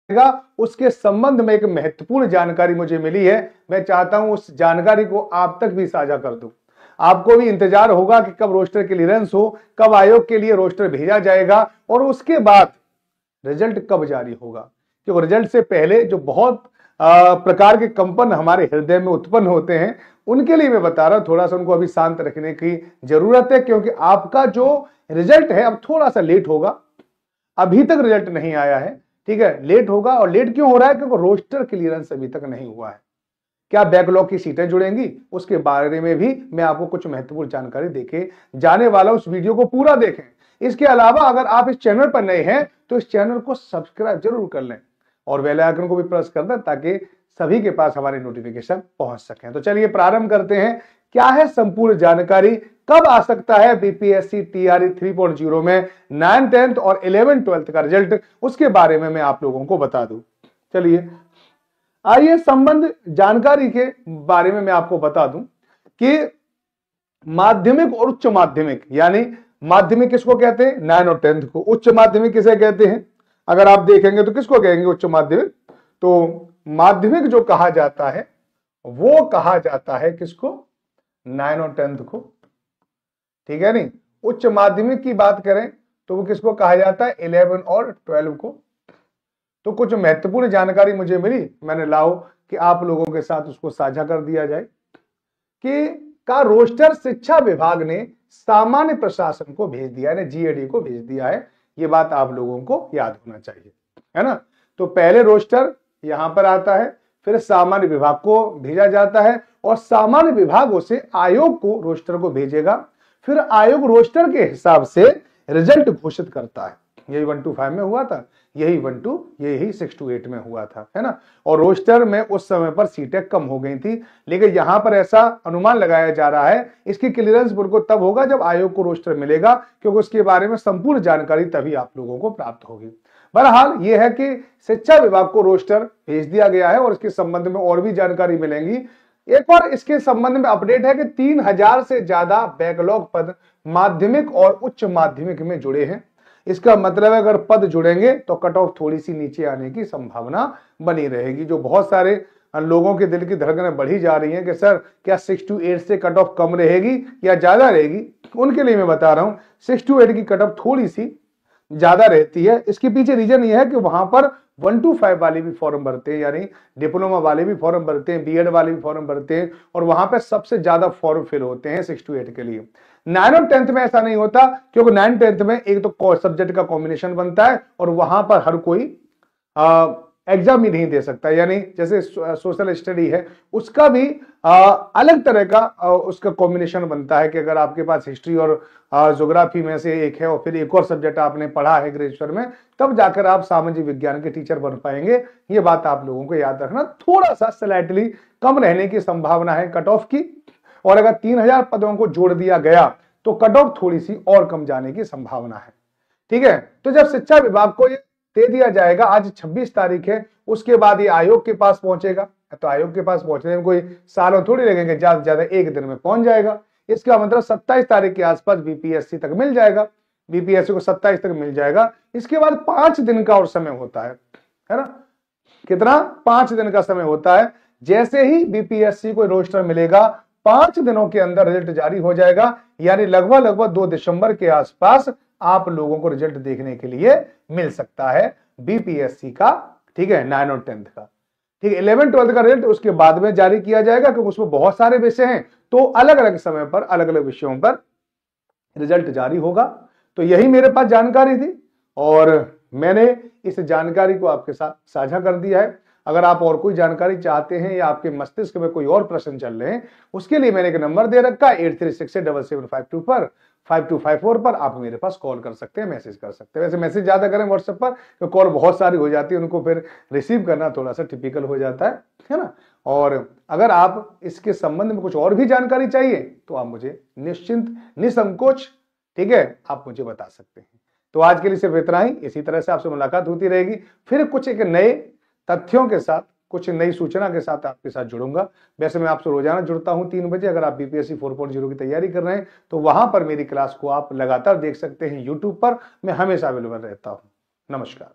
उसके संबंध में एक महत्वपूर्ण जानकारी मुझे मिली है। मैं चाहता हूं उस जानकारी को आप तक भी साझा कर दूं। आपको भी इंतजार होगा कि कब रोस्टर क्लियरेंस हो, कब आयोग के लिए रोस्टर भेजा जाएगा और उसके बाद रिजल्ट कब जारी होगा। क्योंकि रिजल्ट से पहले जो बहुत प्रकार के कंपन हमारे हृदय में उत्पन्न होते हैं, उनके लिए मैं बता रहा हूं थोड़ा सा उनको अभी शांत रखने की जरूरत है। क्योंकि आपका जो रिजल्ट है अब थोड़ा सा लेट होगा, अभी तक रिजल्ट नहीं आया है, ठीक है, लेट होगा। और लेट क्यों हो रहा है? क्योंकि रोस्टर क्लियरेंस अभी तक नहीं हुआ है। क्या बैकलॉग की सीटें जुड़ेंगी, उसके बारे में भी मैं आपको कुछ महत्वपूर्ण जानकारी देके जाने वाला हूं। उस वीडियो को पूरा देखें। इसके अलावा अगर आप इस चैनल पर नए हैं तो इस चैनल को सब्सक्राइब जरूर कर लें और बेल आइकन को भी प्रेस कर दें ताकि सभी के पास हमारी नोटिफिकेशन पहुंच सके। तो चलिए प्रारंभ करते हैं। क्या है संपूर्ण जानकारी, कब आ सकता है बीपीएससी टीआरई 3.0 में 9th 10th और 11th 12th का रिजल्ट, उसके बारे में मैं आप लोगों को बता दूं। चलिए आइए संबंध जानकारी के बारे में मैं आपको बता दूं कि माध्यमिक और उच्च माध्यमिक, यानी माध्यमिक किसको कहते हैं? 9 और 10th को। उच्च माध्यमिक किसे कहते हैं? अगर आप देखेंगे तो किसको कहेंगे उच्च माध्यमिक? तो माध्यमिक जो कहा जाता है वो कहा जाता है किसको? 9 और 10th को, ठीक है नहीं। उच्च माध्यमिक की बात करें तो वो किसको कहा जाता है? 11 और 12 को। तो कुछ महत्वपूर्ण जानकारी मुझे मिली, मैंने लाओ कि आप लोगों के साथ उसको साझा कर दिया जाए कि का रोस्टर शिक्षा विभाग ने सामान्य प्रशासन को भेज दिया है, जीएडी को भेज दिया है। ये बात आप लोगों को याद होना चाहिए, है ना। तो पहले रोस्टर यहां पर आता है, फिर सामान्य विभाग को भेजा जाता है और सामान्य विभागों से आयोग को रोस्टर को भेजेगा। फिर आयोग रोस्टर के हिसाब से रिजल्ट घोषित करता है। यही 1 to 5 में हुआ था, यही 6 to 8 में हुआ था, है ना। और रोस्टर में उस समय पर सीटें कम हो गई थी, लेकिन यहां पर ऐसा अनुमान लगाया जा रहा है इसकी क्लियरेंस बिल्कुल तब होगा जब आयोग को रोस्टर मिलेगा, क्योंकि उसके बारे में संपूर्ण जानकारी तभी आप लोगों को प्राप्त होगी। बहरहाल यह है कि शिक्षा विभाग को रोस्टर भेज दिया गया है और इसके संबंध में और भी जानकारी मिलेंगी। एक और इसके संबंध में अपडेट है कि 3000 से ज्यादा बैकलॉग पद माध्यमिक और उच्च माध्यमिक में जुड़े हैं। इसका मतलब है अगर पद जुड़ेंगे तो कट ऑफ थोड़ी सी नीचे आने की संभावना बनी रहेगी। जो बहुत सारे लोगों के दिल की धड़कनें बढ़ी जा रही हैं कि सर क्या 6 to 8 से कट ऑफ कम रहेगी या ज्यादा रहेगी, उनके लिए मैं बता रहा हूं 6 to 8 की कट ऑफ थोड़ी सी ज्यादा रहती है। इसके पीछे रीजन यह है कि वहां पर 1 to 5 वाले भी फॉर्म भरते हैं, यानी डिप्लोमा वाले भी फॉर्म भरते हैं, बीएड वाले भी फॉर्म भरते हैं और वहां पे सबसे ज्यादा फॉर्म फिल होते हैं 6 to 8 के लिए। 9 और 10th में ऐसा नहीं होता, क्योंकि 9 10th में एक तो सब्जेक्ट का कॉम्बिनेशन बनता है और वहां पर हर कोई एग्जाम ही नहीं दे सकता। यानी जैसे सोशल स्टडी है उसका भी अलग तरह का उसका कॉम्बिनेशन बनता है कि अगर आपके पास हिस्ट्री और ज्योग्राफी में से एक है और फिर एक और सब्जेक्ट आपने पढ़ा है ग्रेजुएशन में, तब जाकर आप सामाजिक विज्ञान के टीचर बन पाएंगे। ये बात आप लोगों को याद रखना। थोड़ा सा स्लाइटली कम रहने की संभावना है कट ऑफ की, और अगर 3000 पदों को जोड़ दिया गया तो कट ऑफ थोड़ी सी और कम जाने की संभावना है, ठीक है। तो जब शिक्षा विभाग को ये दे दिया जाएगा, आज 26 तारीख है, उसके बाद ये आयोग के पास पहुंचेगा। तो आयोग के पास पहुंचने में कोई सालों थोड़ी लगेंगे, ज्यादा से ज्यादा एक दिन में पहुंच जाएगा। इसका मतलब 27 तारीख के आसपास बीपीएससी तक मिल जाएगा, बीपीएससी को 27 तक मिल जाएगा। इसके बाद 5 दिन का और समय होता है ना। कितना? 5 दिन का समय होता है। जैसे ही बीपीएससी को रोस्टर मिलेगा 5 दिनों के अंदर रिजल्ट जारी हो जाएगा, यानी लगभग 2 दिसंबर के आसपास आप लोगों को रिजल्ट देखने के लिए मिल सकता है बीपीएससी का, ठीक है, 9 और 10th का, ठीक है। 11 12 का रिजल्ट उसके बाद में जारी किया जाएगा, क्योंकि उसमें बहुत सारे विषय हैं, तो अलग अलग समय पर अलग अलग विषयों पर रिजल्ट जारी होगा। तो यही मेरे पास जानकारी थी और मैंने इस जानकारी को आपके साथ साझा कर दिया है। अगर आप और कोई जानकारी चाहते हैं या आपके मस्तिष्क में कोई और प्रश्न चल रहे हैं, उसके लिए मैंने एक नंबर दे रखा है 83667752 पर 5254 पर आप मेरे पास कॉल कर सकते हैं, मैसेज कर सकते हैं। वैसे मैसेज ज्यादा करें व्हाट्सएप पर, तो कॉल बहुत सारी हो जाती है, उनको फिर रिसीव करना थोड़ा सा टिपिकल हो जाता है ना। और अगर आप इसके संबंध में कुछ और भी जानकारी चाहिए तो आप मुझे निश्चिंत निसंकोच, ठीक है, आप मुझे बता सकते हैं। तो आज के लिए सिर्फ इतना ही। इसी तरह से आपसे मुलाकात होती रहेगी, फिर कुछ एक नए तथ्यों के साथ, कुछ नई सूचना के साथ आपके साथ जुड़ूंगा। वैसे मैं आपसे रोजाना जुड़ता हूं 3 बजे। अगर आप बीपीएससी 4.0 की तैयारी कर रहे हैं तो वहां पर मेरी क्लास को आप लगातार देख सकते हैं यूट्यूब पर। मैं हमेशा अवेलेबल रहता हूं। नमस्कार।